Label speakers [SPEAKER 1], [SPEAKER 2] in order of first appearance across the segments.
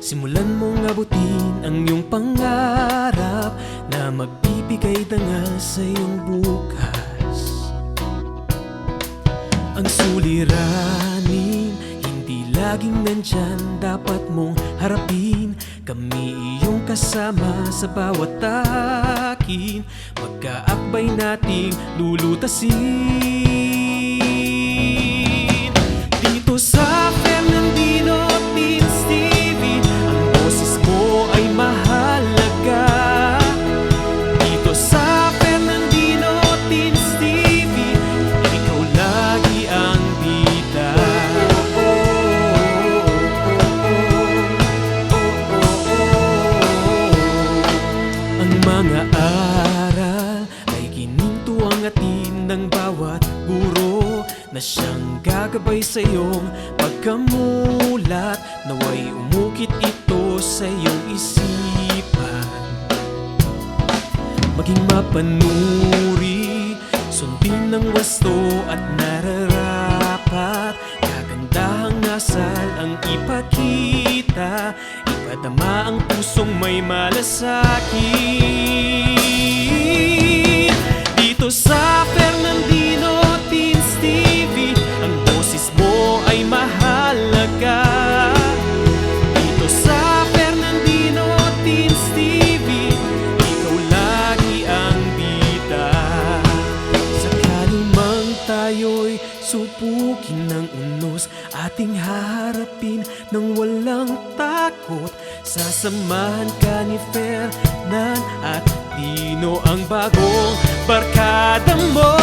[SPEAKER 1] Simulan mong abutin ang iyong pangarap na magbibigay dangal sa iyong bukas. Ang suliranin, hindi laging nandyan, dapat mong harapin. Kami iyong kasama sa bawat takin, magkaakbay nating lulutasin. Dito sa Fernandino Teens TV, ang boses mo ay mahalaga. Dito sa Fernandino Teens TV, ikaw lagi ang bida. Ang mga aral ay ginintuang atin ng bawat guro na siyang gagabay sa iyong pagkamulat. Naway umukit ito sa iyong isipan, maging mapanuri, sundin ng wasto at nararapat. Kagandahang asal ang ipakita, ipadama ang pusong may malasakit. Dito sa Fernandino Teens TV, ang boses mo ay mahalaga. Dito sa Fernandino Teens TV, ikaw lagi ang bida. Sakali mang tayo'y subukin ng unos, ating haharapin ng walang takot. Sasamahan ka ni Fernan at Dino, ang bagong barkada mo.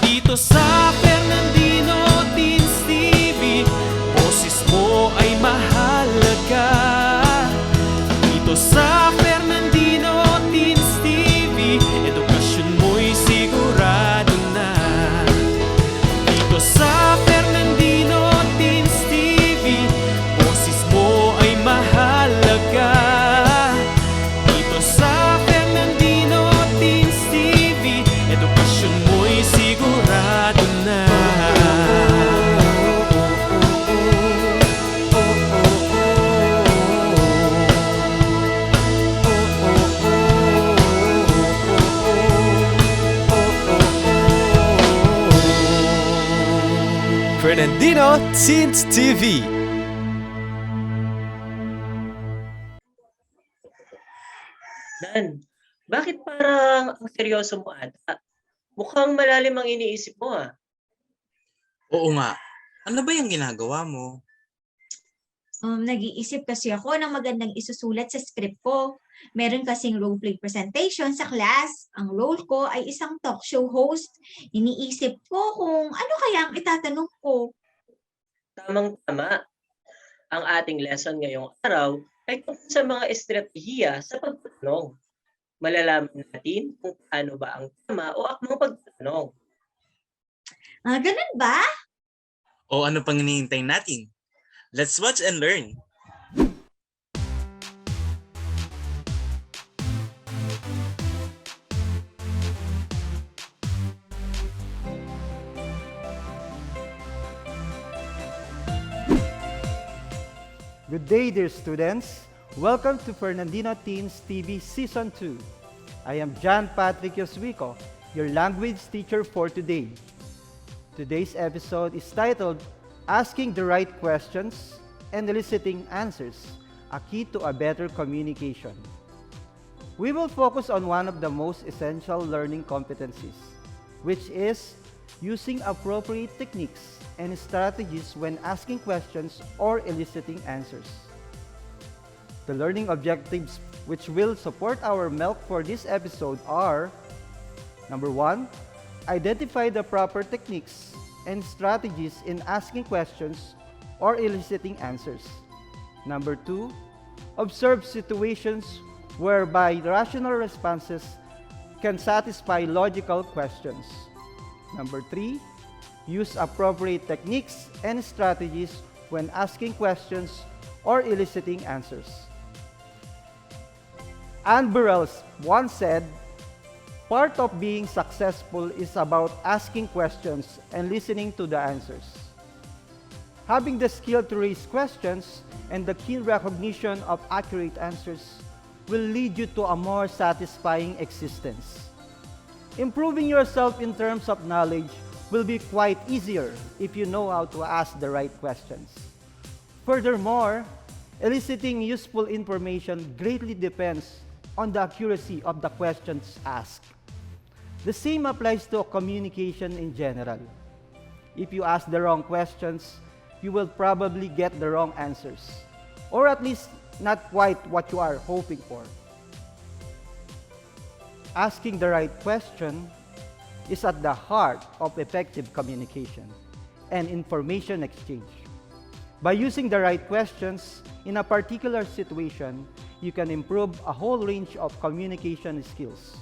[SPEAKER 1] Dito sa Fernandino Teens TV, boses mo ay mahalaga. Dito sa Fernandino Teens TV, edukasyon mo'y sigurado na. Dito sa Fernandino Teens TV, boses mo ay mahalaga. Dito sa Fernandino Teens TV, edukasyon mo'y sigurado na.
[SPEAKER 2] Fernandino Teens TV.
[SPEAKER 3] Dan, bakit parang ang seryoso mo ata? Mukhang malalim ang iniisip mo ah.
[SPEAKER 4] Oo nga. Ano ba yung ginagawa mo?
[SPEAKER 5] Nag-iisip kasi ako ng magandang isusulat sa script ko. Meron kasing roleplay presentation sa class. Ang role ko ay isang talk show host. Iniisip ko kung ano kaya ang itatanong ko.
[SPEAKER 3] Tamang-tama. Ang ating lesson ngayong araw ay tungkol sa mga estratehiya sa pagtatanong. Malalaman natin kung paano ba ang tama o akmang pagtatanong.
[SPEAKER 5] Ganun ba?
[SPEAKER 4] O ano pang hinihintay natin? Let's watch and learn.
[SPEAKER 6] Good day, dear students. Welcome to Fernandino Teens TV Season 2. I am John Patrick Yosuico, your language teacher for today. Today's episode is titled Asking the Right Questions and Eliciting Answers, a Key to a Better Communication. We will focus on one of the most essential learning competencies, which is using appropriate techniques and strategies when asking questions or eliciting answers. The learning objectives which will support our MELC for this episode are: number 1, identify the proper techniques and strategies in asking questions or eliciting answers. Number 2, observe situations whereby rational responses can satisfy logical questions. Number 3, use appropriate techniques and strategies when asking questions or eliciting answers. Anne Burrells once said, "Part of being successful is about asking questions and listening to the answers." Having the skill to raise questions and the keen recognition of accurate answers will lead you to a more satisfying existence. Improving yourself in terms of knowledge will be quite easier if you know how to ask the right questions. Furthermore, eliciting useful information greatly depends on the accuracy of the questions asked. The same applies to communication in general. If you ask the wrong questions, you will probably get the wrong answers, or at least not quite what you are hoping for. Asking the right question is at the heart of effective communication and information exchange. By using the right questions in a particular situation, you can improve a whole range of communication skills.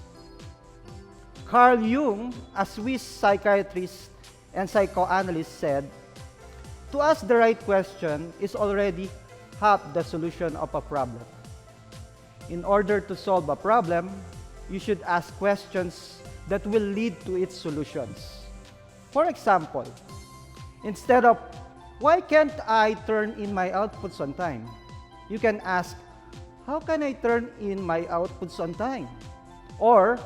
[SPEAKER 6] Carl Jung, a Swiss psychiatrist and psychoanalyst, said, "To ask the right question is already half the solution of a problem." In order to solve a problem, you should ask questions that will lead to its solutions. For example, instead of, "Why can't I turn in my outputs on time?" you can ask, "How can I turn in my outputs on time?" Or,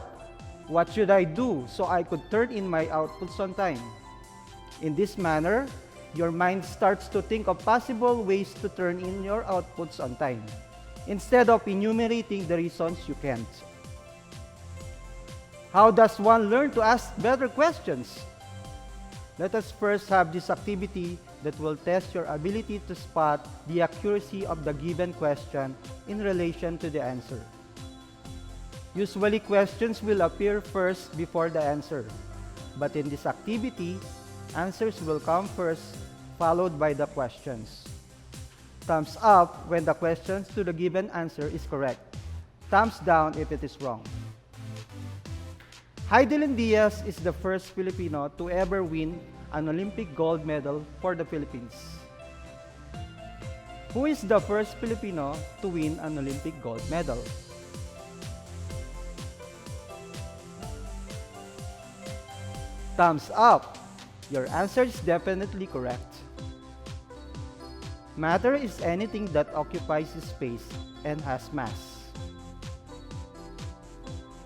[SPEAKER 6] "What should I do so I could turn in my outputs on time?" In this manner, your mind starts to think of possible ways to turn in your outputs on time, instead of enumerating the reasons you can't. How does one learn to ask better questions? Let us first have this activity that will test your ability to spot the accuracy of the given question in relation to the answer. Usually, questions will appear first before the answer, but in this activity, answers will come first, followed by the questions. Thumbs up when the questions to the given answer is correct. Thumbs down if it is wrong. Heidelin Diaz is the first Filipino to ever win an Olympic gold medal for the Philippines. Who is the first Filipino to win an Olympic gold medal? Thumbs up. Your answer is definitely correct. Matter is anything that occupies space and has mass.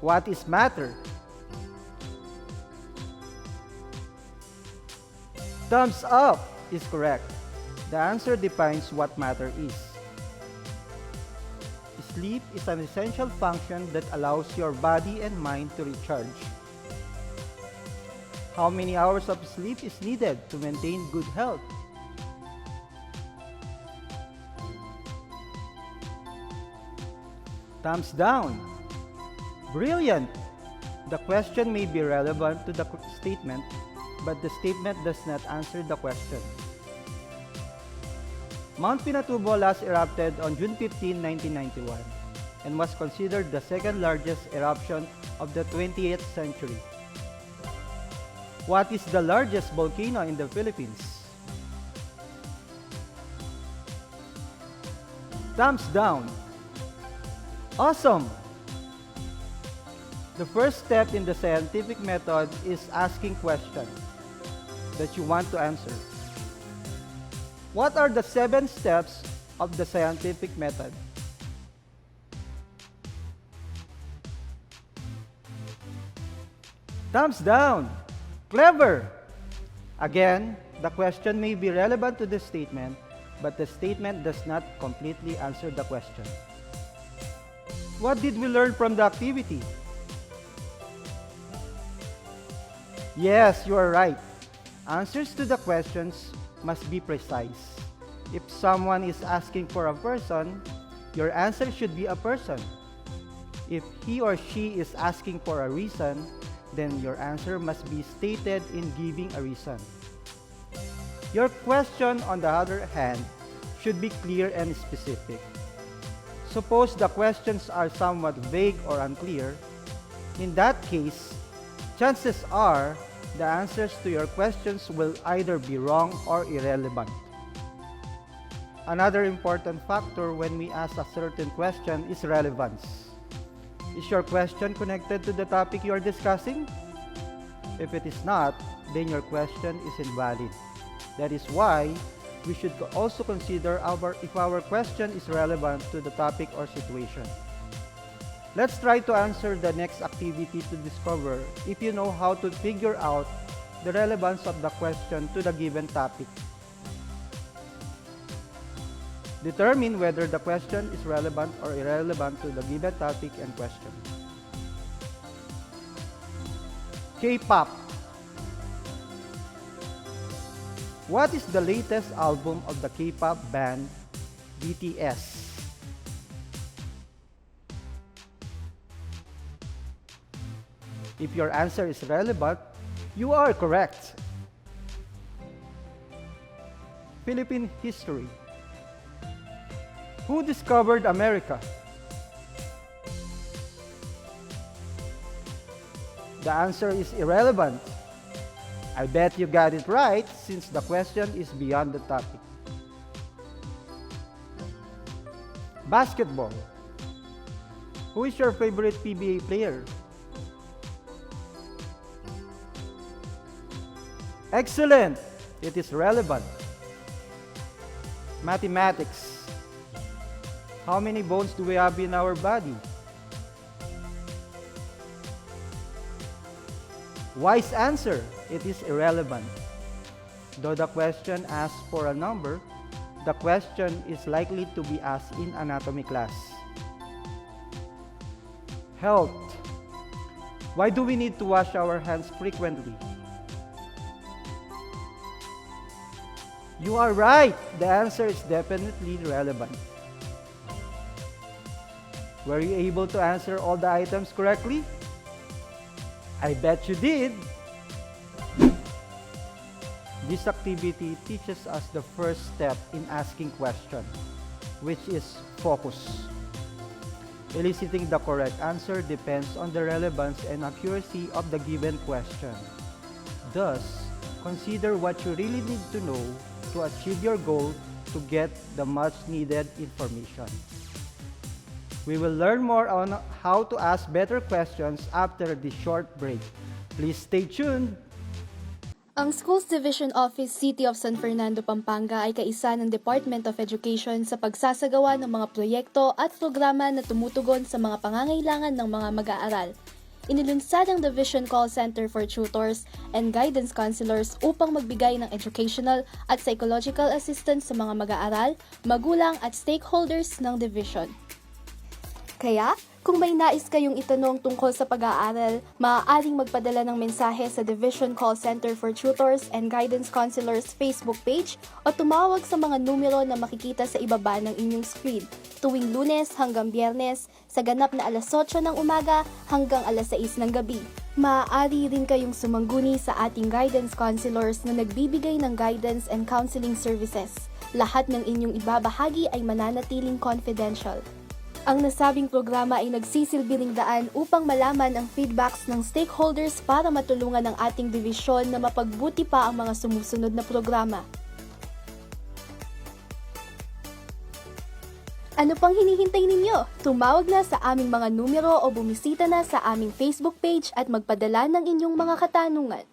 [SPEAKER 6] What is matter? Thumbs up is correct. The answer defines what matter is. Sleep is an essential function that allows your body and mind to recharge. How many hours of sleep is needed to maintain good health? Thumbs down. Brilliant! The question may be relevant to the statement, but the statement does not answer the question. Mount Pinatubo last erupted on June 15, 1991, and was considered the second largest eruption of the 20th century. What is the largest volcano in the Philippines? Thumbs down. Awesome! The first step in the scientific method is asking questions that you want to answer. What are the 7 steps of the scientific method? Thumbs down. Clever! Again, the question may be relevant to the statement, but the statement does not completely answer the question. What did we learn from the activity? Yes, you are right. Answers to the questions must be precise. If someone is asking for a person, your answer should be a person. If he or she is asking for a reason, then your answer must be stated in giving a reason. Your question, on the other hand, should be clear and specific. Suppose the questions are somewhat vague or unclear. In that case, chances are the answers to your questions will either be wrong or irrelevant. Another important factor when we ask a certain question is relevance. Is your question connected to the topic you are discussing? If it is not, then your question is invalid. That is why we should also consider if our question is relevant to the topic or situation. Let's try to answer the next activity to discover if you know how to figure out the relevance of the question to the given topic. Determine whether the question is relevant or irrelevant to the given topic and question. K-pop. What is the latest album of the K-pop band BTS? If your answer is relevant, you are correct. Philippine history. Who discovered America? The answer is irrelevant. I bet you got it right since the question is beyond the topic. Basketball. Who is your favorite PBA player? Excellent! It is relevant. Mathematics. How many bones do we have in our body? Wise answer, it is irrelevant. Though the question asks for a number, the question is likely to be asked in anatomy class. Health. Why do we need to wash our hands frequently? You are right. The answer is definitely relevant. Were you able to answer all the items correctly? I bet you did. This activity teaches us the first step in asking questions, which is focus. Eliciting the correct answer depends on the relevance and accuracy of the given question. Thus, consider what you really need to know to achieve your goal to get the much needed information. We will learn more on how to ask better questions after this short break. Please stay tuned!
[SPEAKER 7] Ang Schools Division Office City of San Fernando, Pampanga ay kaisa ng Department of Education sa pagsasagawa ng mga proyekto at programa na tumutugon sa mga pangangailangan ng mga mag-aaral. Inilunsad ang Division Call Center for Tutors and Guidance Counselors upang magbigay ng educational at psychological assistance sa mga mag-aaral, magulang at stakeholders ng division. Kaya, kung may nais kayong itanong tungkol sa pag-aaral, maaaring magpadala ng mensahe sa Division Call Center for Tutors and Guidance Counselors Facebook page o tumawag sa mga numero na makikita sa ibaba ng inyong screen tuwing Lunes hanggang Biyernes sa ganap na alas 8 ng umaga hanggang alas 6 ng gabi. Maaari rin kayong sumangguni sa ating guidance counselors na nagbibigay ng guidance and counseling services. Lahat ng inyong ibabahagi ay mananatiling confidential. Ang nasabing programa ay nagsisilbing daan upang malaman ang feedbacks ng stakeholders para matulungan ang ating divisyon na mapagbuti pa ang mga sumusunod na programa. Ano pang hinihintay ninyo? Tumawag na sa aming mga numero o bumisita na sa aming Facebook page at magpadala ng inyong mga katanungan.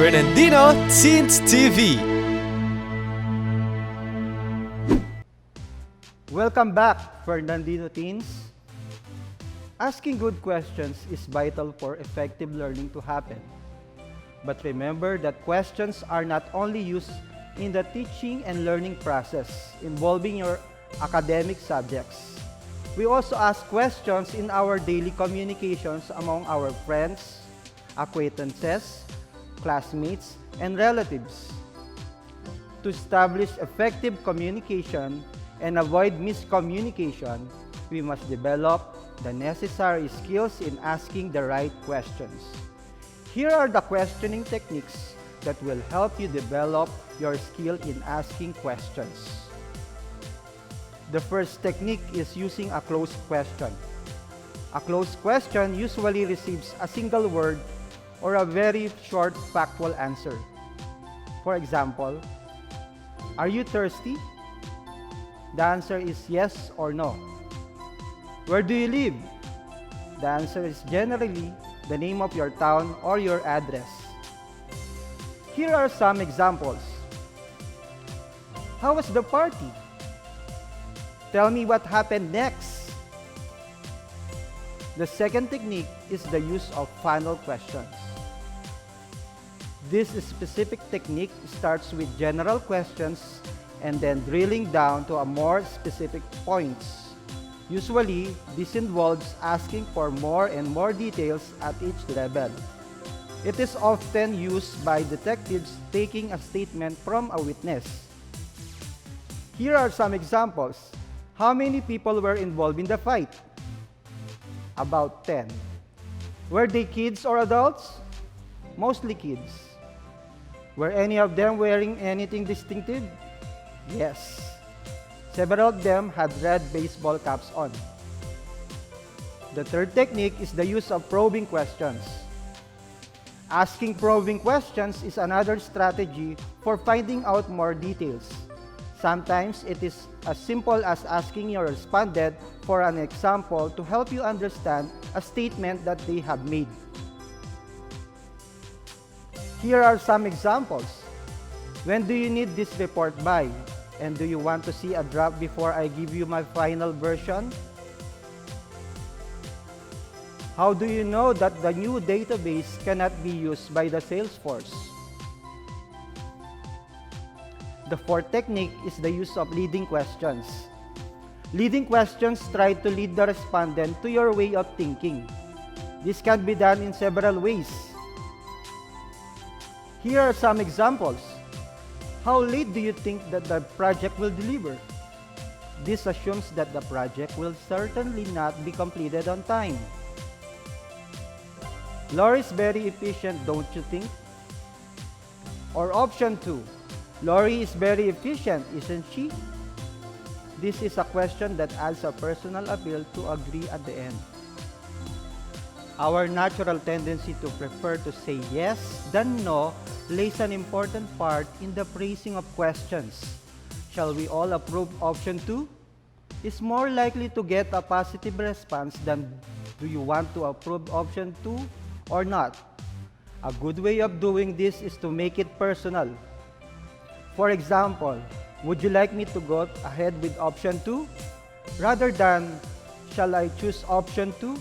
[SPEAKER 2] Fernandino Teens TV.
[SPEAKER 6] Welcome back, Fernandino Teens. Asking good questions is vital for effective learning to happen. But remember that questions are not only used in the teaching and learning process involving your academic subjects. We also ask questions in our daily communications among our friends, acquaintances, classmates, and relatives. To establish effective communication and avoid miscommunication, we must develop the necessary skills in asking the right questions. Here are the questioning techniques that will help you develop your skill in asking questions. The first technique is using a closed question. A closed question usually receives a single word or a very short factual answer. For example, are you thirsty? The answer is yes or no. Where do you live? The answer is generally the name of your town or your address. Here are some examples. How was the party? Tell me what happened next. The second technique is the use of funnel questions. This specific technique starts with general questions and then drilling down to a more specific points. Usually, this involves asking for more and more details at each level. It is often used by detectives taking a statement from a witness. Here are some examples. How many people were involved in the fight? About 10. Were they kids or adults? Mostly kids. Were any of them wearing anything distinctive? Yes. Several of them had red baseball caps on. The third technique is the use of probing questions. Asking probing questions is another strategy for finding out more details. Sometimes it is as simple as asking your respondent for an example to help you understand a statement that they have made. Here are some examples. When do you need this report by? And do you want to see a draft before I give you my final version? How do you know that the new database cannot be used by the Salesforce? The fourth technique is the use of leading questions. Leading questions try to lead the respondent to your way of thinking. This can be done in several ways. Here are some examples. How late do you think that the project will deliver? This assumes that the project will certainly not be completed on time. Lori is very efficient, don't you think? Or option 2, Lori is very efficient, isn't she? This is a question that adds a personal appeal to agree at the end. Our natural tendency to prefer to say yes than no plays an important part in the phrasing of questions. Shall we all approve option 2? Is more likely to get a positive response than do you want to approve option 2 or not? A good way of doing this is to make it personal. For example, would you like me to go ahead with option 2? Rather than, shall I choose option 2?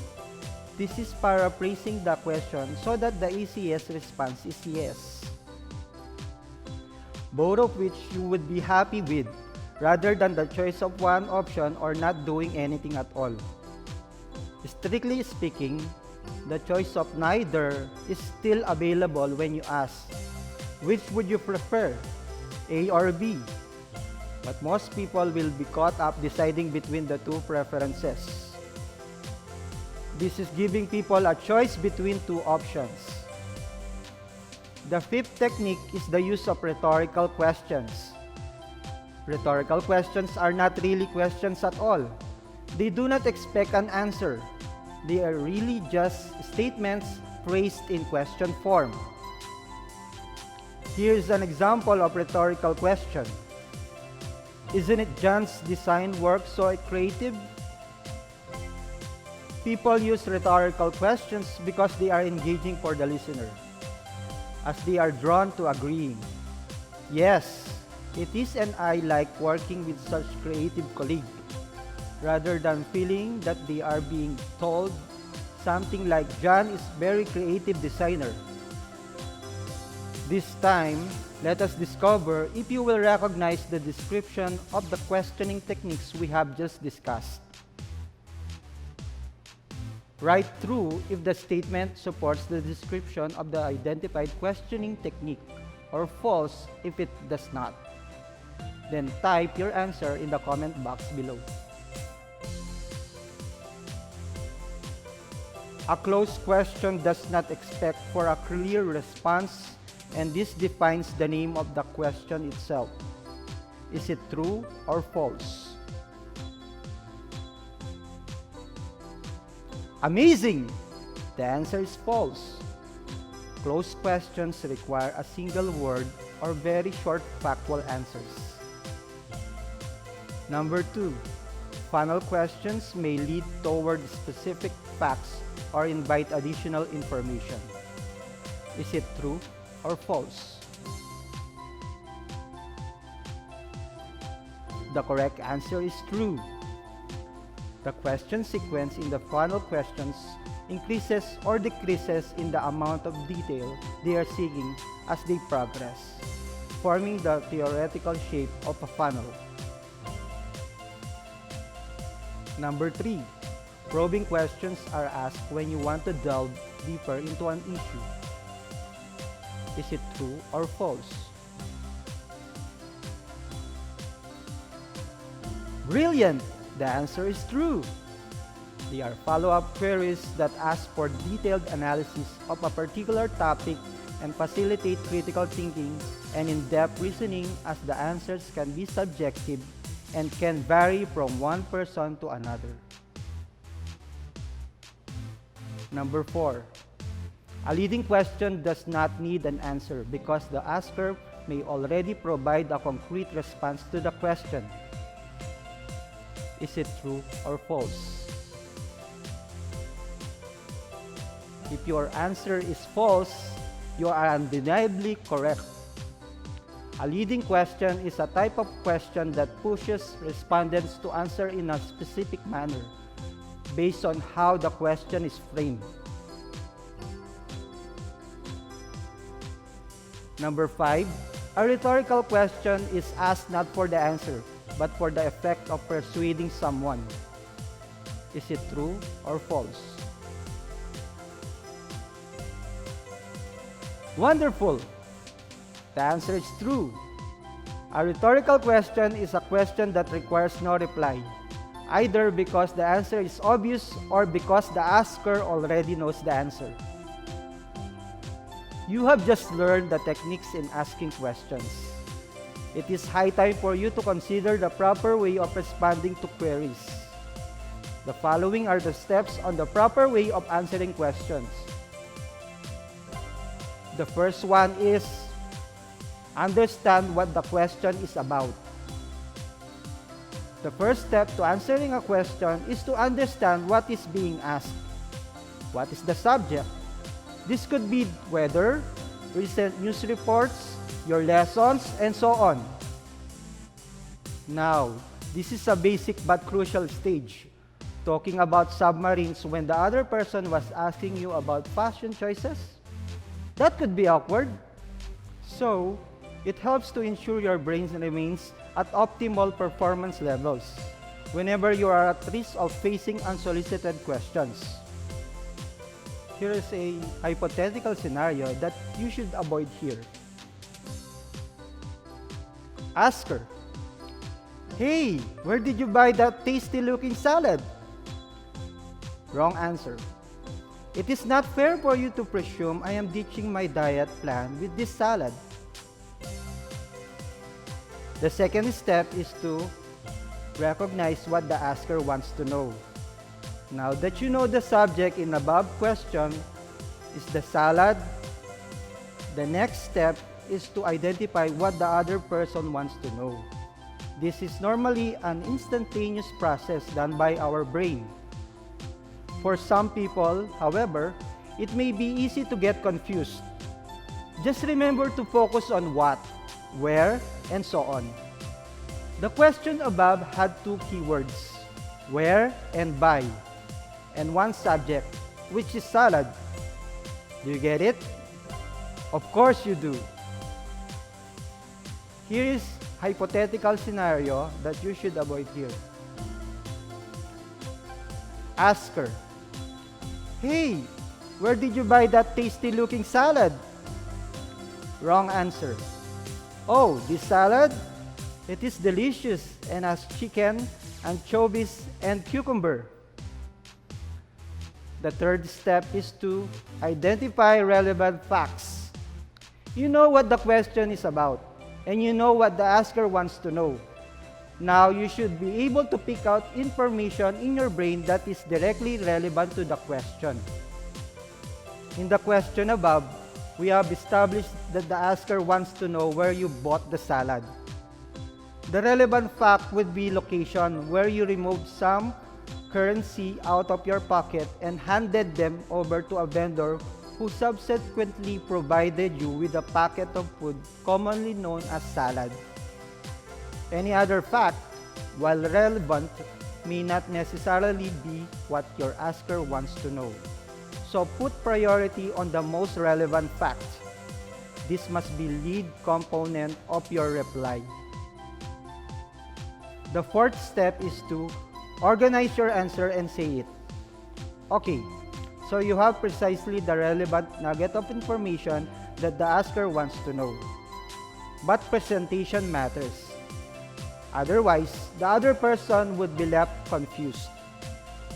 [SPEAKER 6] This is paraphrasing the question so that the easiest response is yes. Both of which you would be happy with, rather than the choice of one option or not doing anything at all. Strictly speaking, the choice of neither is still available when you ask, which would you prefer, A or B? But most people will be caught up deciding between the two preferences. This is giving people a choice between two options. The fifth technique is the use of rhetorical questions. Rhetorical questions are not really questions at all. They do not expect an answer. They are really just statements phrased in question form. Here is an example of rhetorical question. Isn't it John's design work so creative? People use rhetorical questions because they are engaging for the listener, as they are drawn to agreeing. Yes, it is, and I like working with such creative colleagues, rather than feeling that they are being told something like John is very creative designer. This time, let us discover if you will recognize the description of the questioning techniques we have just discussed. Write true if the statement supports the description of the identified questioning technique, or false if it does not. Then type your answer in the comment box below. A closed question does not expect for a clear response, and this defines the name of the question itself. Is it true or false? Amazing! The answer is false. Closed questions require a single word or very short factual answers. Number 2, funnel questions may lead toward specific facts or invite additional information. Is it true or false? The correct answer is true. The question sequence in the funnel questions increases or decreases in the amount of detail they are seeking as they progress, forming the theoretical shape of a funnel. Number 3, probing questions are asked when you want to delve deeper into an issue. Is it true or false? Brilliant! The answer is true. They are follow-up queries that ask for detailed analysis of a particular topic and facilitate critical thinking and in-depth reasoning, as the answers can be subjective and can vary from one person to another. Number 4, a leading question does not need an answer because the asker may already provide a concrete response to the question. Is it true or false? If your answer is false, you are undeniably correct. A leading question is a type of question that pushes respondents to answer in a specific manner based on how the question is framed. Number 5, a rhetorical question is asked not for the answer, but for the effect of persuading someone. Is it true or false? Wonderful! The answer is true. A rhetorical question is a question that requires no reply, either because the answer is obvious or because the asker already knows the answer. You have just learned the techniques in asking questions. It is high time for you to consider the proper way of responding to queries. The following are the steps on the proper way of answering questions. The first one is understand what the question is about. The first step to answering a question is to understand what is being asked. What is the subject? This could be weather, recent news reports, your lessons, and so on. Now, this is a basic but crucial stage. Talking about submarines when the other person was asking you about fashion choices? That could be awkward. So, it helps to ensure your brain remains at optimal performance levels whenever you are at risk of facing unsolicited questions. Here is a hypothetical scenario that you should avoid here. Asker: hey, where did you buy that tasty-looking salad? Wrong answer. It is not fair for you to presume I am ditching my diet plan with this salad. The second step is to recognize what the asker wants to know. Now that you know the subject in above question is the salad, the next step is to identify what the other person wants to know. This is normally an instantaneous process done by our brain. For some people, however, it may be easy to get confused. Just remember to focus on what, where, and so on. The question above had two keywords, where and by, and one subject, which is salad. Do you get it? Of course you do. Here is hypothetical scenario that you should avoid here. Asker: hey, where did you buy that tasty-looking salad? Wrong answer. Oh, this salad? It is delicious and has chicken, anchovies, and cucumber. The third step is to identify relevant facts. You know what the question is about, and you know what the asker wants to know. Now you should be able to pick out information in your brain that is directly relevant to the question. In the question above, we have established that the asker wants to know where you bought the salad. The relevant fact would be location, where you removed some currency out of your pocket and handed them over to a vendor who subsequently provided you with a packet of food commonly known as salad. Any other fact, while relevant, may not necessarily be what your asker wants to know. So put priority on the most relevant fact. This must be lead component of your reply. The fourth step is to organize your answer and say it. Okay, so you have precisely the relevant nugget of information that the asker wants to know. But presentation matters. Otherwise, the other person would be left confused.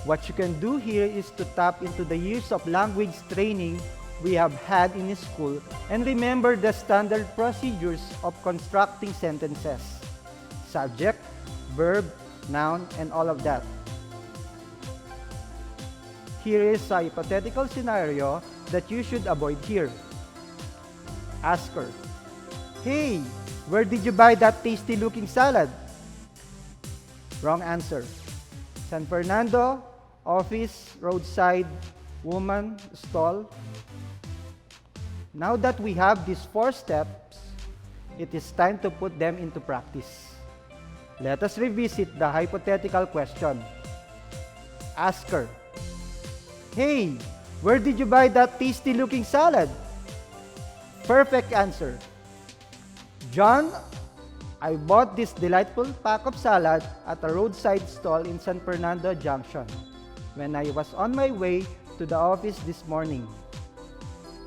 [SPEAKER 6] What you can do here is to tap into the years of language training we have had in school and remember the standard procedures of constructing sentences. Subject, verb, noun, and all of that. Here is a hypothetical scenario that you should avoid here. Asker, hey, where did you buy that tasty looking salad? Wrong answer. San Fernando, office, roadside, woman, stall. Now that we have these 4 steps, it is time to put them into practice. Let us revisit the hypothetical question. Asker, hey, where did you buy that tasty looking salad? Perfect answer. John, I bought this delightful pack of salad at a roadside stall in San Fernando Junction when I was on my way to the office this morning.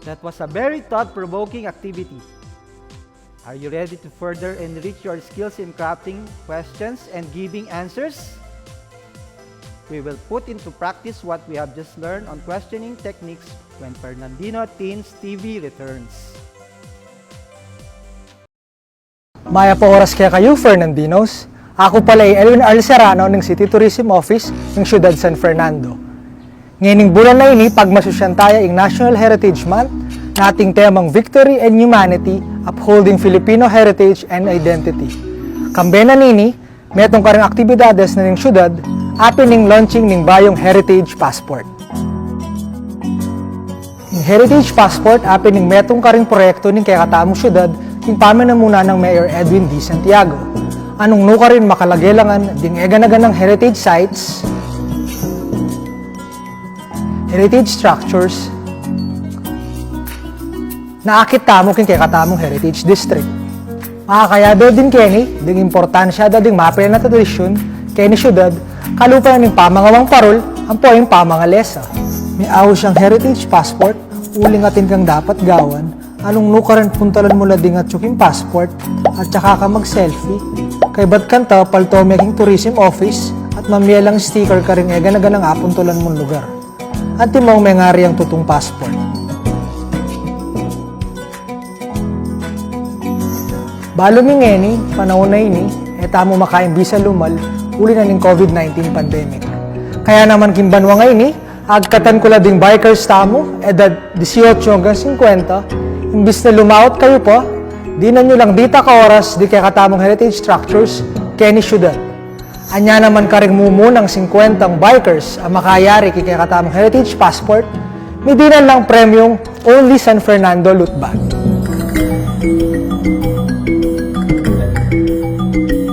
[SPEAKER 6] That was a very thought-provoking activity. Are you ready to further enrich your skills in crafting questions and giving answers? We will put into practice what we have just learned on questioning techniques when Fernandino Teens TV returns.
[SPEAKER 8] Maya po oras kaya kayo, Fernandinos. Ako pala ay Elwin R. Serrano ng City Tourism Office ng Siyudad San Fernando. Ngayong bulan na ini, pagmasusyantaya ang National Heritage Month na ating temang Victory and Humanity, Upholding Filipino Heritage and Identity. Kambena nini, metong karang aktibidades na ng siyudad, apin ng launching ng bayong Heritage Passport. Yung Heritage Passport, apin ng metong karing proyekto ng kaya katamong siyudad, yung pamanamuna ng Mayor Edwin D. Santiago. Anong nuka rin makalagelangan ding eganagan ng heritage sites, heritage structures, na akit tamo kin kay katamong heritage district. Makakayado din keni, ding importansya da ding mapil na tradisyon, kay ni syudad, kalupa ng pamangawang parol, ang po yung pamangalesa. May aw siyang heritage passport, uling atin kang dapat gawan, anong nukaran puntalan mo lading at yung passport, at saka ka mag-selfie, kay ba't kanta palto making tourism office, at mamiyalang sticker ka rin eganagan ang apuntulan mong lugar. At timong may ngari ang tutong passport. Balo mingeni, panahon na ini, etamo makain bisa lumal, uli na ng COVID-19 pandemic. Kaya naman kimbanwa ngayon agkatan ko lading bikers tamo, edad 18 hanggang 50, imbis na lumaot kayo po, di na nyo lang dita ka oras di kaya katamong heritage structures, kaya ni syudad. Anya naman karing mumunang 50 bikers ang makayari kaya katamong heritage passport, midinan lang premyong only San Fernando loot bag.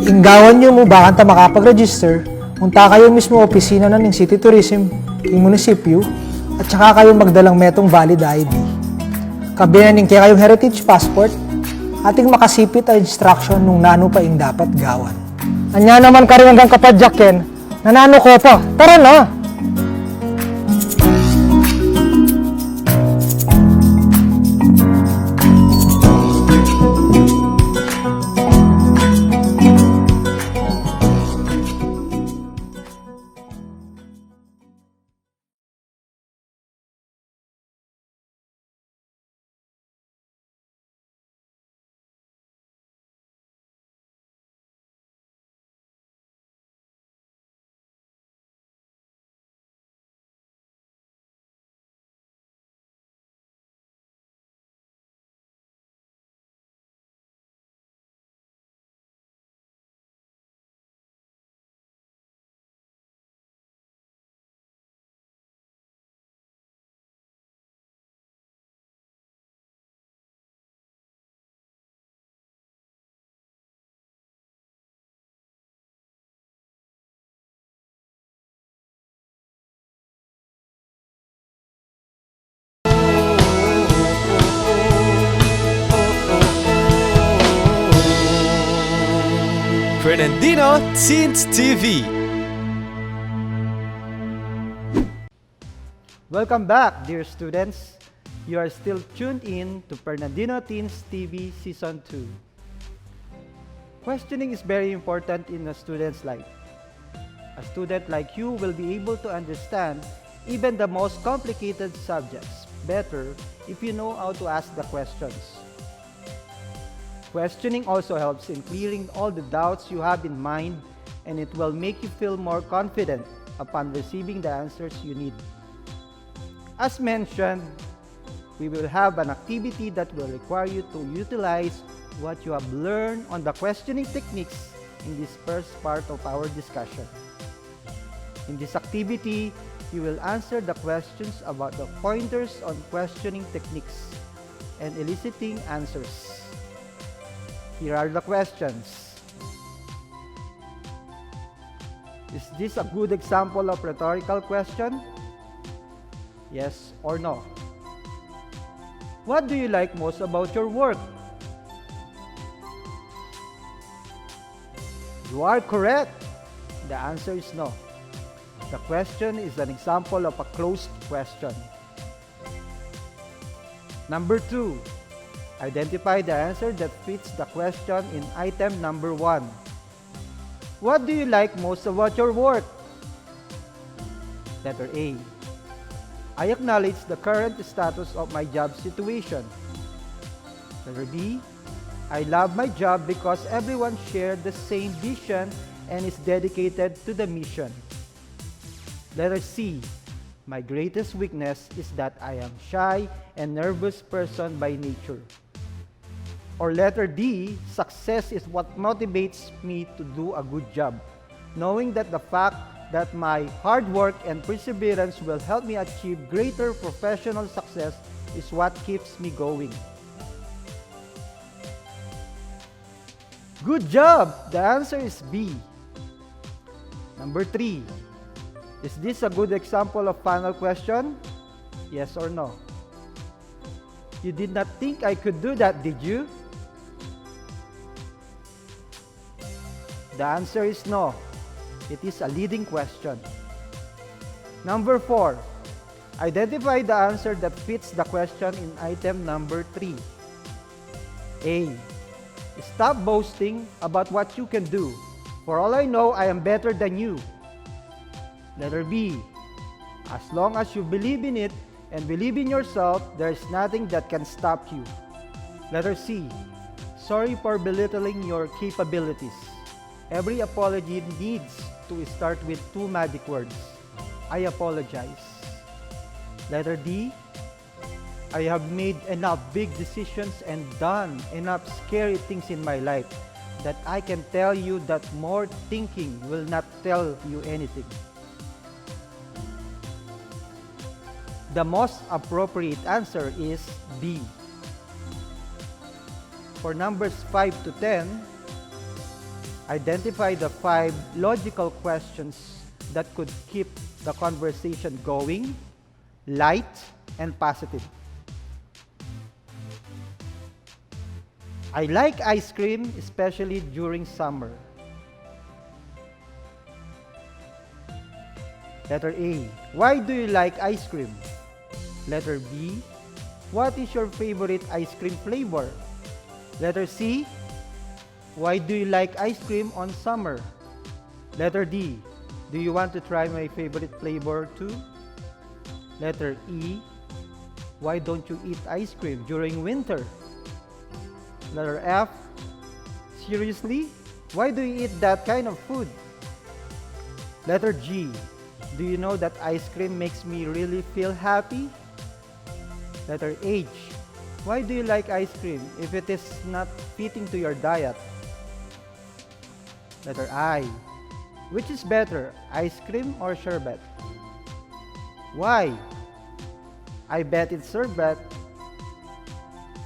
[SPEAKER 8] Inggawan nyo mo bakit ta makapag-register, punta kayo mismo opisina na ng City Tourism, ng munisipyo, at saka kayo magdalang metong valid ID. Kabinan kaya kayong heritage passport, ating makasipit ang instruction nung nano pa ing dapat gawan. Anya naman ka rin hanggang kapadyakin, nanano ko pa, tara na!
[SPEAKER 2] Fernandino Teens TV.
[SPEAKER 6] Welcome back, dear students. You are still tuned in to Fernandino Teens TV Season 2. Questioning is very important in a student's life. A student like you will be able to understand even the most complicated subjects better if you know how to ask the questions. Questioning also helps in clearing all the doubts you have in mind, and it will make you feel more confident upon receiving the answers you need. As mentioned, we will have an activity that will require you to utilize what you have learned on the questioning techniques in this first part of our discussion. In this activity, you will answer the questions about the pointers on questioning techniques and eliciting answers. Here are the questions. Is this a good example of rhetorical question? Yes or no? What do you like most about your work? You are correct. The answer is no. The question is an example of a closed question. Number 2. Identify the answer that fits the question in item number 1. What do you like most about your work? Letter A. I acknowledge the current status of my job situation. Letter B. I love my job because everyone shared the same vision and is dedicated to the mission. Letter C. My greatest weakness is that I am shy and nervous person by nature. Or letter D. Success is what motivates me to do a good job, knowing that the fact that my hard work and perseverance will help me achieve greater professional success is what keeps me going. Good job! The answer is B. Number 3. Is this a good example of final question? Yes or no? You did not think I could do that, did you? The answer is no. It is a leading question. Number 4. Identify the answer that fits the question in item number 3. A. Stop boasting about what you can do. For all I know, I am better than you. Letter B. As long as you believe in it and believe in yourself, there is nothing that can stop you. Letter C. Sorry for belittling your capabilities. Every apology needs to start with 2 magic words. I apologize. Letter D. I have made enough big decisions and done enough scary things in my life that I can tell you that more thinking will not tell you anything. The most appropriate answer is B. For numbers 5 to 10, identify the 5 logical questions that could keep the conversation going, light, and positive. I like ice cream, especially during summer. Letter A. Why do you like ice cream? Letter B. What is your favorite ice cream flavor? Letter C. Why do you like ice cream on summer? Letter D. Do you want to try my favorite flavor too? Letter E. Why don't you eat ice cream during winter? Letter F. Seriously? Why do you eat that kind of food? Letter G. Do you know that ice cream makes me really feel happy? Letter H. Why do you like ice cream if it is not fitting to your diet? Letter I. Which is better, ice cream or sherbet? Why? I bet it's sherbet.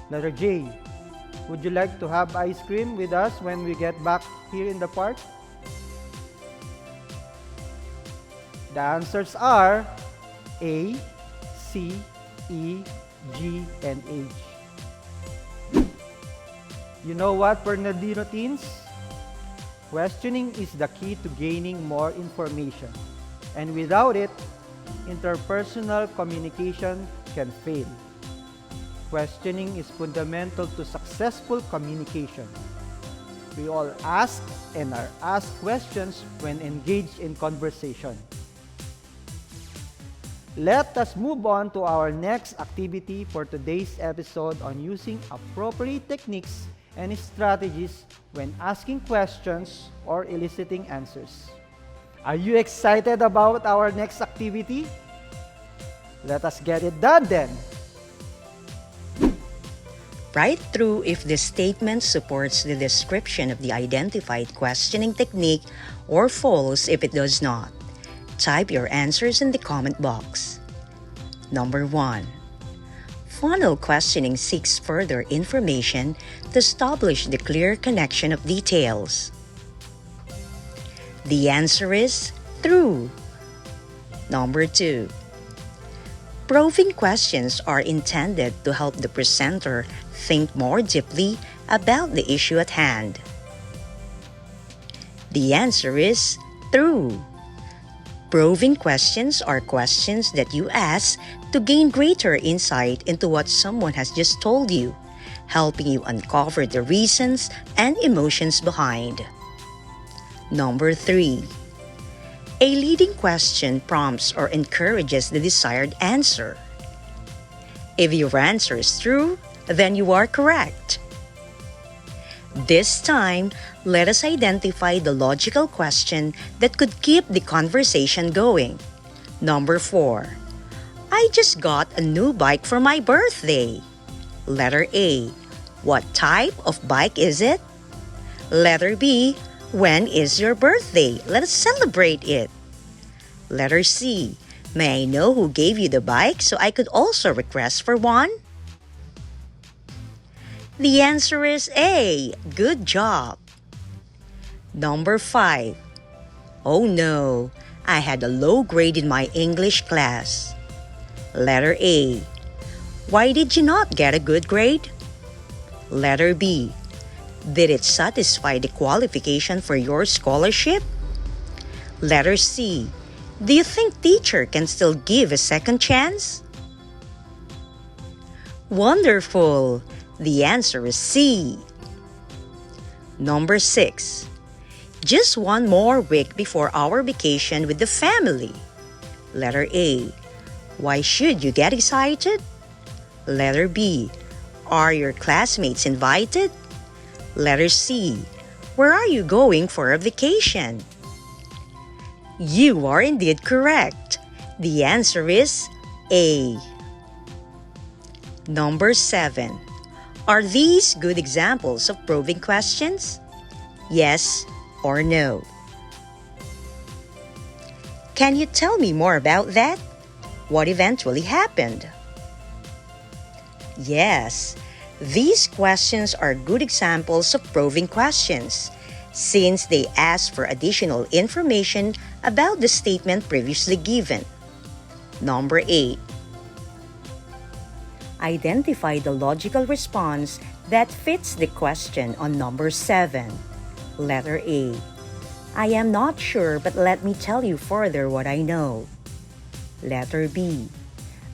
[SPEAKER 6] Letter J. Would you like to have ice cream with us when we get back here in the park? The answers are A, C, E, G, and H. You know what, Bernardino teens? Questioning is the key to gaining more information, and without it, interpersonal communication can fail. Questioning is fundamental to successful communication. We all ask and are asked questions when engaged in conversation. Let us move on to our next activity for today's episode on using appropriate techniques and strategies when asking questions or eliciting answers. Are you excited about our next activity? Let us get it done then.
[SPEAKER 9] Write true if the statement supports the description of the identified questioning technique or false if it does not. Type your answers in the comment box. Number 1. Funnel questioning seeks further information to establish the clear connection of details. The answer is true. Number 2. Probing questions are intended to help the presenter think more deeply about the issue at hand. The answer is true. Probing questions are questions that you ask to gain greater insight into what someone has just told you, helping you uncover the reasons and emotions behind. Number 3. A leading question prompts or encourages the desired answer. If your answer is true, then you are correct. This time, let us identify the logical question that could keep the conversation going. Number 4. I just got a new bike for my birthday. Letter A. What type of bike is it? Letter B. When is your birthday? Let us celebrate it. Letter C. May I know who gave you the bike so I could also request for one? The answer is A. Good job. Number 5. Oh no, I had a low grade in my English class. Letter A. Why did you not get a good grade? Letter B. Did it satisfy the qualification for your scholarship? Letter C. Do you think teacher can still give a second chance? Wonderful! The answer is C. Number 6. Just one more week before our vacation with the family. Letter A. Why should you get excited? Letter B. Are your classmates invited? Letter C. Where are you going for a vacation? You are indeed correct. The answer is A. Number 7. Are these good examples of probing questions? Yes or no? Can you tell me more about that? What eventually happened? Yes, these questions are good examples of probing questions, since they ask for additional information about the statement previously given. Number 8. Identify the logical response that fits the question on number 7. Letter A. I am not sure, but let me tell you further what I know. Letter B.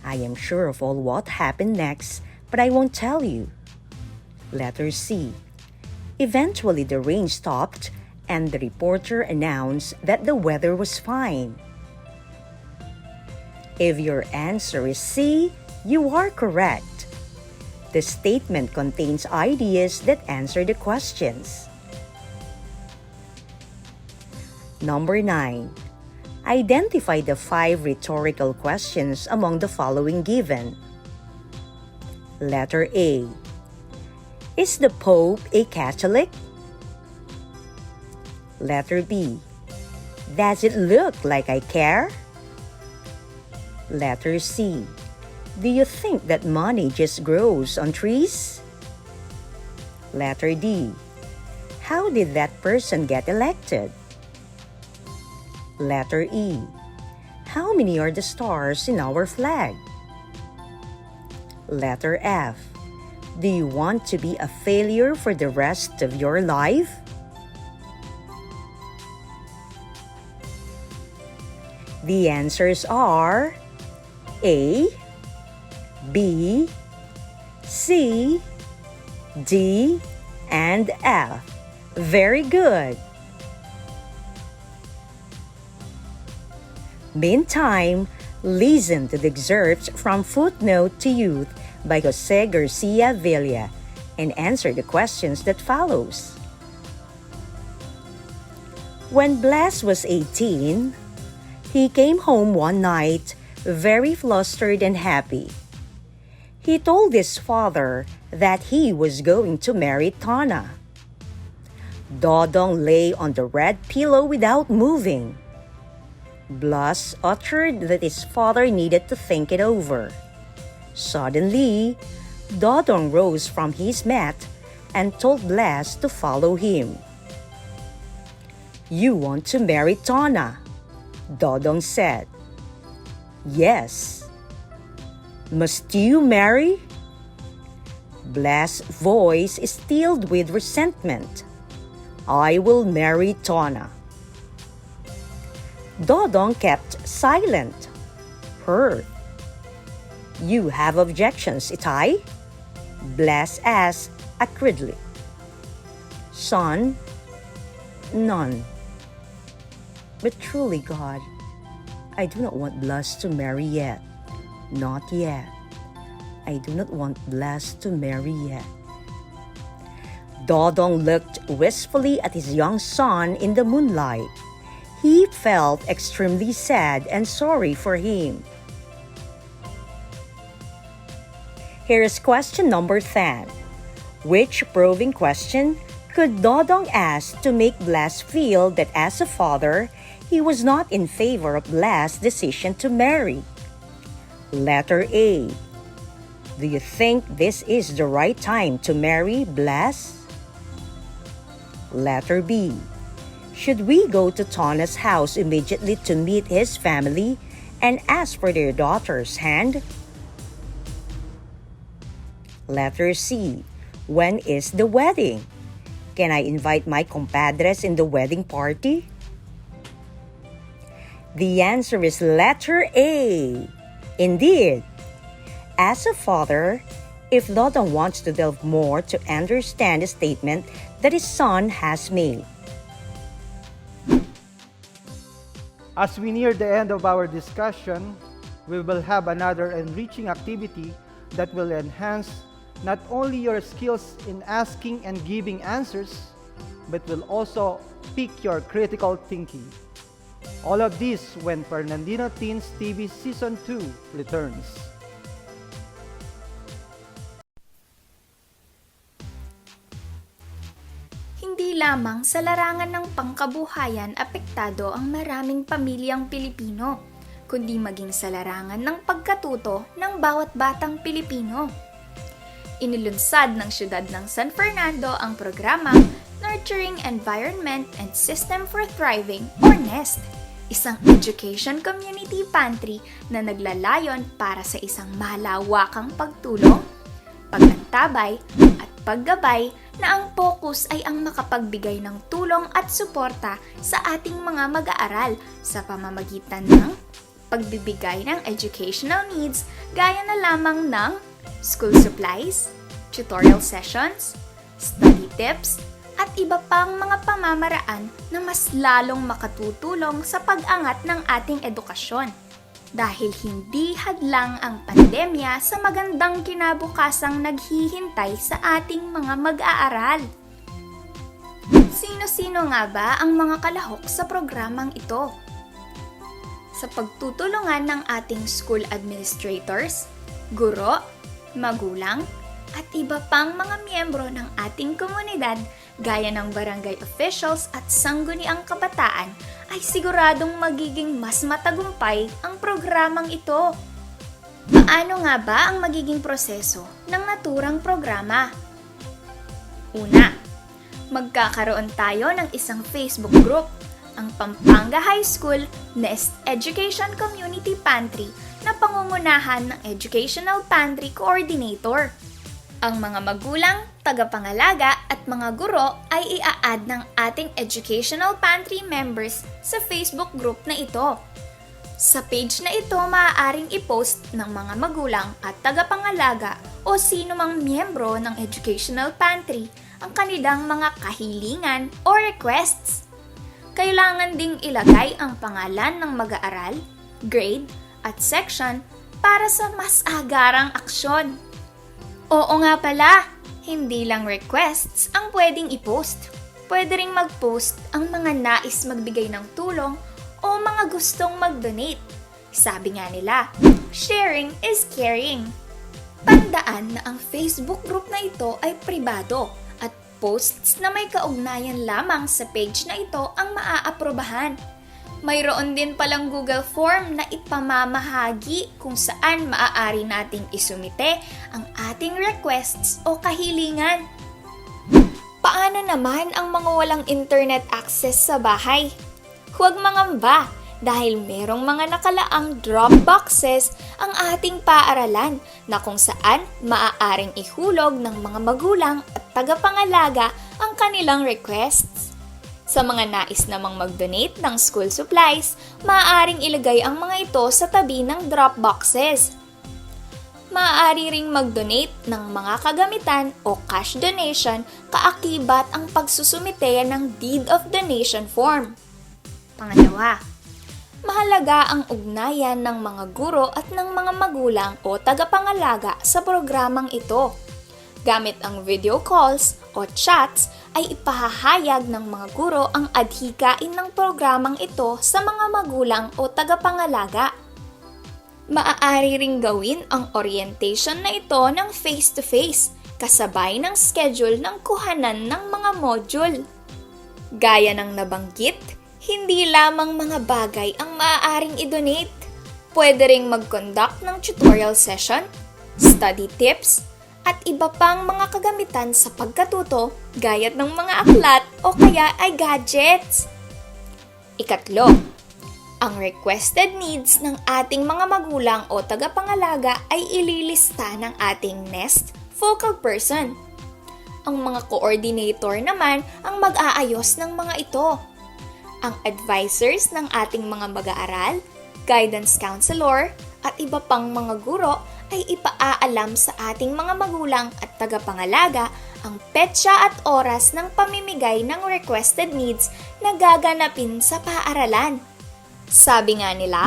[SPEAKER 9] I am sure of all what happened next, but I won't tell you. Letter C. Eventually the rain stopped and the reporter announced that the weather was fine. If your answer is C, you are correct. The statement contains ideas that answer the questions. Number 9. Identify the 5 rhetorical questions among the following given. Letter A. Is the Pope a Catholic? Letter B. Does it look like I care? Letter C. Do you think that money just grows on trees? Letter D. How did that person get elected? Letter E. How many are the stars in our flag? Letter F. Do you want to be a failure for the rest of your life? The answers are A, B, C, D, and F. Very good. Meantime, listen to the excerpts from Footnote to Youth by Jose Garcia Villa and answer the questions that follows. When Blas was 18, he came home one night very flustered and happy. He told his father that he was going to marry Tana. Dodong lay on the red pillow without moving. Blas uttered that his father needed to think it over. Suddenly, Dodong rose from his mat and told Blas to follow him. "You want to marry Tana," Dodong said. "Yes." "Must you marry?" Blas' voice is stilled with resentment. "I will marry Tana." Dodong kept silent, hurt. "You have objections, Itay?" Blas asked acridly. "Son, none. But truly, God, I do not want Blas to marry yet. Not yet. I do not want Blas to marry yet." Dodong looked wistfully at his young son in the moonlight. He felt extremely sad and sorry for him. Here is question number 10. Which proving question could Dodong ask to make Blas feel that as a father, he was not in favor of Blas' decision to marry? Letter A. Do you think this is the right time to marry Blas? Letter B. Should we go to Tana's house immediately to meet his family and ask for their daughter's hand? Letter C. When is the wedding? Can I invite my compadres in the wedding party? The answer is letter A. Indeed. As a father, if Dodong wants to delve more to understand the statement that his son has made.
[SPEAKER 6] As we near the end of our discussion, we will have another enriching activity that will enhance not only your skills in asking and giving answers, but will also pique your critical thinking. All of this when Fernandino Teens TV Season 2 returns.
[SPEAKER 10] Hindi lamang sa larangan ng pangkabuhayan apektado ang maraming pamilyang Pilipino, kundi maging sa larangan ng pagkatuto ng bawat batang Pilipino. Inilunsad ng siyudad ng San Fernando ang programang Nurturing Environment and System for Thriving or NEST, isang education community pantry na naglalayon para sa isang malawakang pagtulong, paglantabay at paggabay na ang focus ay ang makapagbigay ng tulong at suporta sa ating mga mag-aaral sa pamamagitan ng pagbibigay ng educational needs gaya na lamang ng school supplies, tutorial sessions, study tips, at iba pang mga pamamaraan na mas lalong makatutulong sa pag-angat ng ating edukasyon. Dahil hindi hadlang ang pandemya sa magandang kinabukasang naghihintay sa ating mga mag-aaral. Sino-sino nga ba ang mga kalahok sa programang ito? Sa pagtutulungan ng ating school administrators, guro, magulang, at iba pang mga miyembro ng ating komunidad gaya ng barangay officials at sangguniang kabataan ay siguradong magiging mas matagumpay ang programang ito. Paano nga ba ang magiging proseso ng naturang programa? Una, magkakaroon tayo ng isang Facebook group, ang Pampanga High School NEST Education Community Pantry na pangungunahan ng Educational Pantry Coordinator. Ang mga magulang, tagapangalaga at mga guro ay ia-add ng ating Educational Pantry members sa Facebook group na ito. Sa page na ito, maaaring i-post ng mga magulang at tagapangalaga o sino mang miyembro ng educational pantry ang kanilang mga kahilingan o requests. Kailangan ding ilagay ang pangalan ng mag-aaral, grade, at section para sa mas agarang aksyon. Oo nga pala, hindi lang requests ang pwedeng i-post. Pwede ring mag-post ang mga nais magbigay ng tulong o mga gustong mag-donate. Sabi nga nila, sharing is caring. Tandaan na ang Facebook group na ito ay pribado at posts na may kaugnayan lamang sa page na ito ang maaaprobahan. Mayroon din palang Google Form na ipamamahagi kung saan maaari nating isumite ang ating requests o kahilingan. Paano naman ang mga walang internet access sa bahay? Huwag mangamba dahil merong mga nakalaang drop boxes ang ating paaralan na kung saan maaaring ihulog ng mga magulang at tagapangalaga ang kanilang requests. Sa mga nais namang mag-donate ng school supplies, maaaring ilagay ang mga ito sa tabi ng drop boxes. Maaari ring mag-donate ng mga kagamitan o cash donation kaakibat ang pagsusumite ng deed of donation form. Pangalawa, mahalaga ang ugnayan ng mga guro at ng mga magulang o tagapangalaga sa programang ito. Gamit ang video calls o chats ay ipahahayag ng mga guro ang adhikain ng programang ito sa mga magulang o tagapangalaga. Maaari ring gawin ang orientation na ito ng face-to-face kasabay ng schedule ng kuhanan ng mga module. Gaya ng nabanggit, hindi lamang mga bagay ang maaaring i-donate. Pwede ring mag-conduct ng tutorial session, study tips, at iba pang mga kagamitan sa pagkatuto gaya ng mga aklat o kaya ay gadgets. Ikatlo, ang requested needs ng ating mga magulang o tagapangalaga ay ililista ng ating NEST focal person. Ang mga coordinator naman ang mag-aayos ng mga ito. Ang advisors ng ating mga mag-aaral, guidance counselor, at iba pang mga guro ay ipaaalam sa ating mga magulang at tagapangalaga ang petsa at oras ng pamimigay ng requested needs na gaganapin sa paaralan. Sabi nga nila,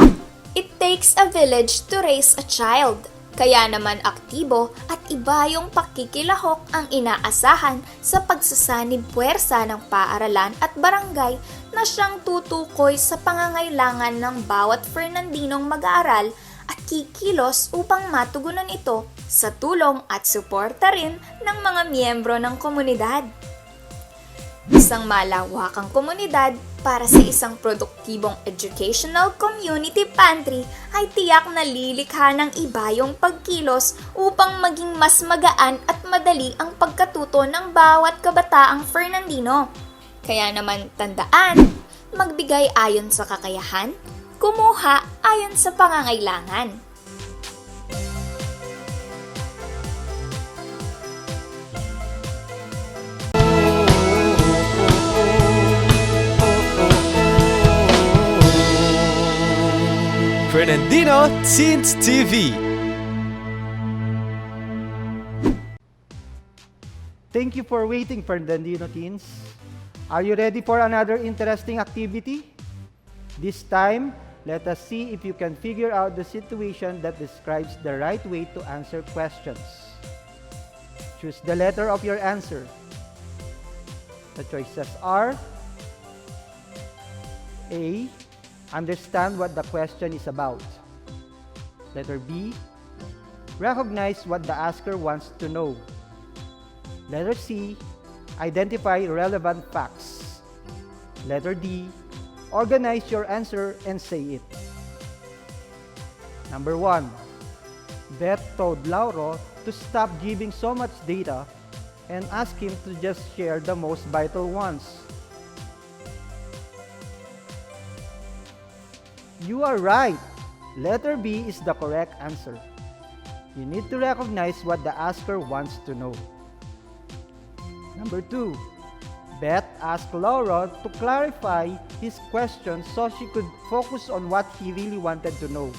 [SPEAKER 10] it takes a village to raise a child. Kaya naman aktibo at iba yung pakikilahok ang inaasahan sa pagsasanib puwersa ng paaralan at barangay na siyang tutukoy sa pangangailangan ng bawat Fernandinong mag-aaral at kikilos upang matugunan ito sa tulong at suporta rin ng mga miyembro ng komunidad. Isang malawakang komunidad para sa isang produktibong educational community pantry ay tiyak na lilikha ng iba yung pagkilos upang maging mas magaan at madali ang pagkatuto ng bawat kabataang Fernandino. Kaya naman tandaan, magbigay ayon sa kakayahan, kumuha ayon sa pangangailangan.
[SPEAKER 2] Fernandino Teens TV.
[SPEAKER 6] Thank you for waiting, Fernandino Teens. Are you ready for another interesting activity? This time, let us see if you can figure out the situation that describes the right way to answer questions. Choose the letter of your answer. The choices are A. Understand what the question is about. Letter B. Recognize what the asker wants to know. Letter C. Identify relevant facts. Letter D. Organize your answer and say it. Number 1. Beth told Lauro to stop giving so much data and ask him to just share the most vital ones. You are right. Letter B is the correct answer. You need to recognize what the asker wants to know. Number 2. Beth asked Laura to clarify his question so she could focus on what he really wanted to know.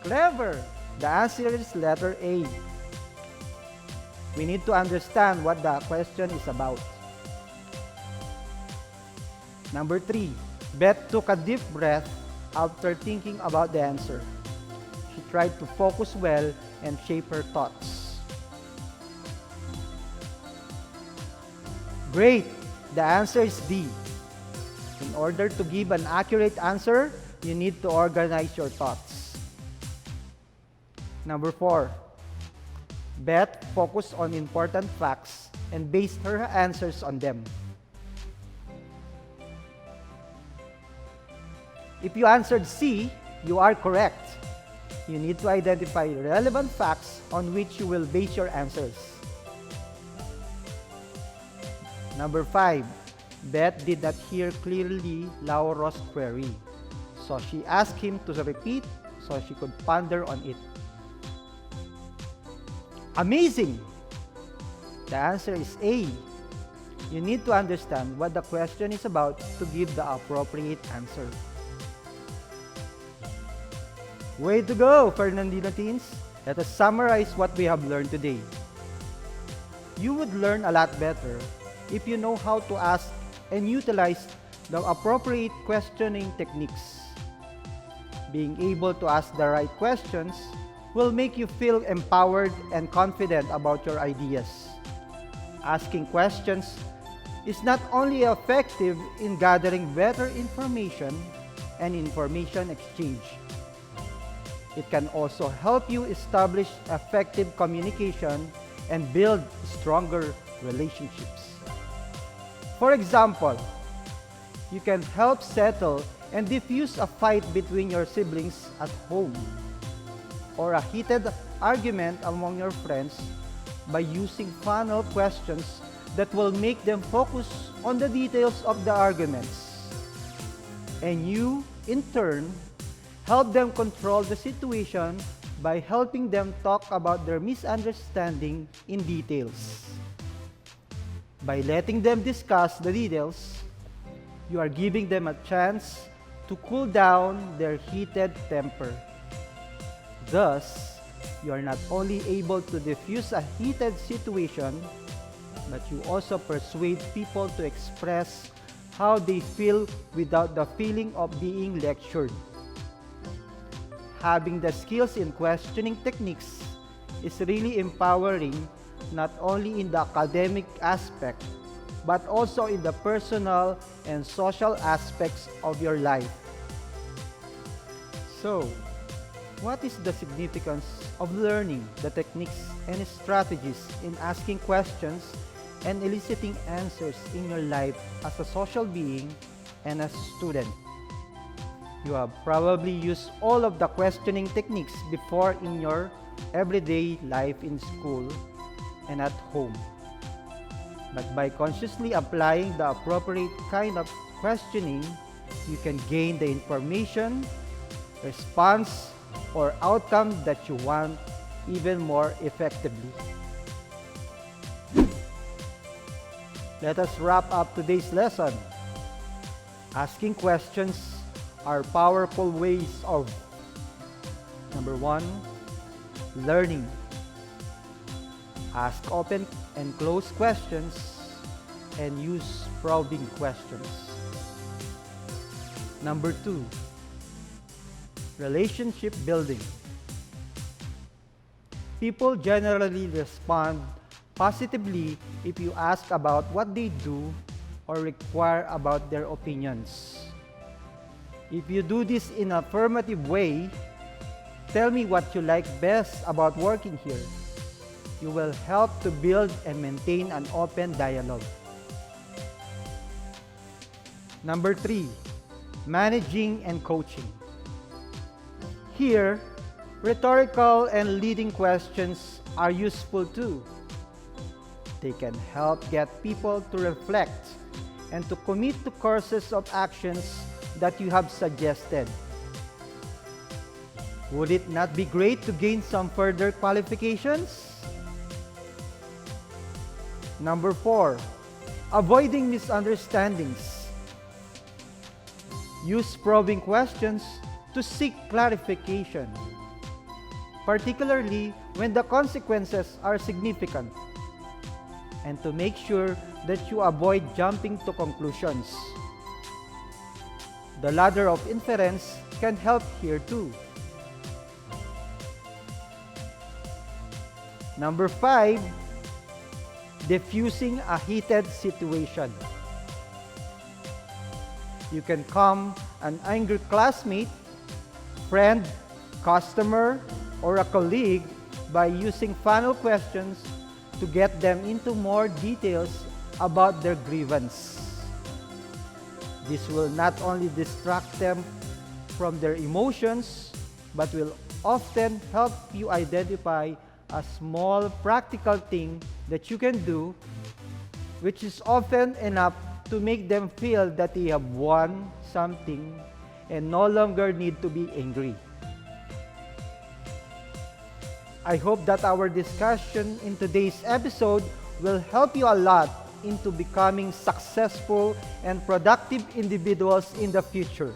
[SPEAKER 6] Clever! The answer is letter A. We need to understand what the question is about. Number 3. Beth took a deep breath after thinking about the answer. She tried to focus well and shape her thoughts. Great! The answer is D. In order to give an accurate answer, you need to organize your thoughts. Number 4. Beth focused on important facts and based her answers on them. If you answered C, you are correct. You need to identify relevant facts on which you will base your answers. Number 5. Beth did not hear clearly Laura's query, so she asked him to repeat so she could ponder on it. Amazing! The answer is A. You need to understand what the question is about to give the appropriate answer. Way to go, Fernandina teens! Let us summarize what we have learned today. You would learn a lot better if you know how to ask and utilize the appropriate questioning techniques. Being able to ask the right questions will make you feel empowered and confident about your ideas. Asking questions is not only effective in gathering better information and information exchange, it can also help you establish effective communication and build stronger relationships. For example, you can help settle and diffuse a fight between your siblings at home, or a heated argument among your friends by using funnel questions that will make them focus on the details of the arguments. And you, in turn, help them control the situation by helping them talk about their misunderstanding in details. By letting them discuss the details, you are giving them a chance to cool down their heated temper. Thus, you are not only able to diffuse a heated situation, but you also persuade people to express how they feel without the feeling of being lectured. Having the skills in questioning techniques is really empowering, not only in the academic aspect, but also in the personal and social aspects of your life. So, what is the significance of learning the techniques and strategies in asking questions and eliciting answers in your life as a social being and as a student? You have probably used all of the questioning techniques before in your everyday life in school and at home. But by consciously applying the appropriate kind of questioning, you can gain the information, response, or outcome that you want even more effectively. Let us wrap up today's lesson. Asking questions are powerful ways of: number 1, learning. Ask open and closed questions and use probing questions. Number 2, relationship building. People generally respond positively if you ask about what they do or require about their opinions. If you do this in an affirmative way, tell me what you like best about working here. You will help to build and maintain an open dialogue. Number 3, managing and coaching. Here, rhetorical and leading questions are useful too. They can help get people to reflect and to commit to courses of actions that you have suggested. Would it not be great to gain some further qualifications? Number 4, avoiding misunderstandings. Use probing questions to seek clarification, particularly when the consequences are significant, and to make sure that you avoid jumping to conclusions. The ladder of inference can help here too. Number 5, diffusing a heated situation. You can calm an angry classmate, friend, customer, or a colleague by using funnel questions to get them into more details about their grievance. This will not only distract them from their emotions, but will often help you identify a small practical thing that you can do, which is often enough to make them feel that they have won something and no longer need to be angry. I hope that our discussion in today's episode will help you a lot into becoming successful and productive individuals in the future.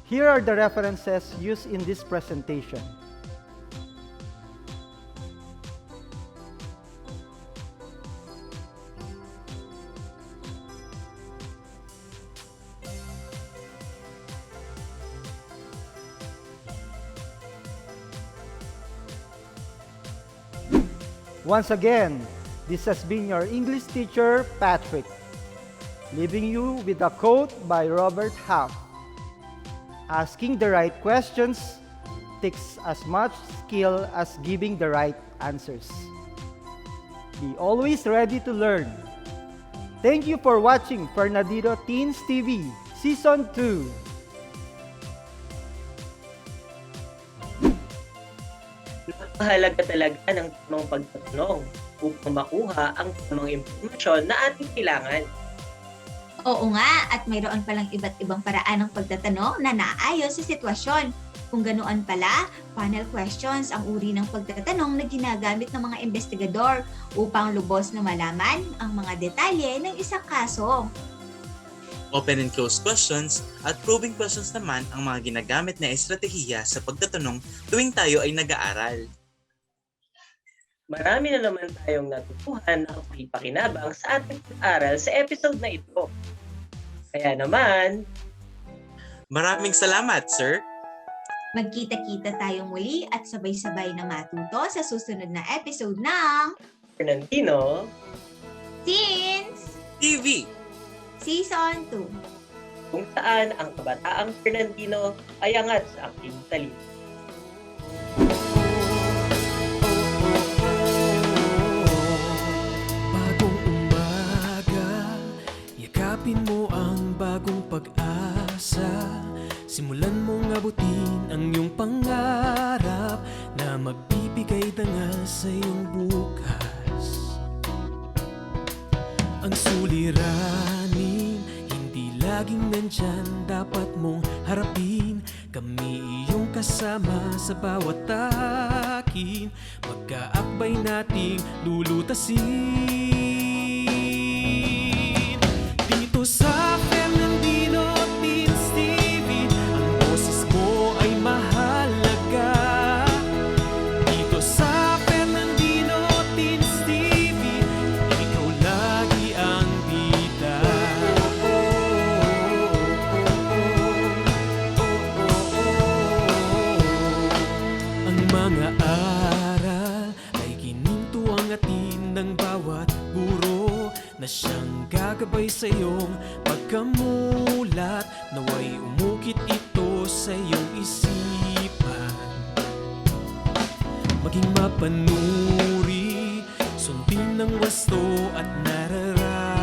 [SPEAKER 6] Here are the references used in this presentation. Once again, this has been your English teacher, Patrick, leaving you with a quote by Robert Half. Asking the right questions takes as much skill as giving the right answers. Be always ready to learn. Thank you for watching Fernandino Teens TV Season 2.
[SPEAKER 3] Mahalaga talaga ng tamang pagtatanong upang makuha ang tamang impormasyon na ating kailangan.
[SPEAKER 5] Oo nga, at mayroon palang iba't ibang paraan ng pagtatanong na naaayon sa sitwasyon. Kung ganoon pala, panel questions ang uri ng pagtatanong na ginagamit ng mga investigador upang lubos na malaman ang mga detalye ng isang kaso.
[SPEAKER 4] Open and closed questions at probing questions naman ang mga ginagamit na estratehiya sa pagtatanong tuwing tayo ay nag-aaral.
[SPEAKER 3] Marami na naman tayong natutuhan na kapakipakinabang sa ating pag-aral sa episode na ito. Kaya naman,
[SPEAKER 4] maraming salamat, sir!
[SPEAKER 5] Magkita-kita tayong muli at sabay-sabay na matuto sa susunod na episode ng
[SPEAKER 3] Fernandino
[SPEAKER 5] Teens
[SPEAKER 4] TV!
[SPEAKER 5] Season 2.
[SPEAKER 3] Kung saan ang kabataang Fernandino ay angat sa aking talino.
[SPEAKER 1] Bagong umaga, yakapin mo ang bagong pag-asa. Simulan mong abutin ang iyong pangarap na magbibigay dangal sa iyong bukas. Ang suliranin, hindi laging nandyan, dapat mong harapin. Kami iyong kasama sa bawat takin, magkaakbay nating lulutasin. Dito sa Fernandino Teens TV, ang boses mo ay mahalaga. Dito sa Fernandino Teens TV, ikaw lagi ang bida. Ang mga aral ay ginintuang atin ng bawat guro na siyang gagabay sa iyong pagkamulat. Naway umukit ito sa iyong isipan. Maging mapanuri, sundin ng wasto at nararating.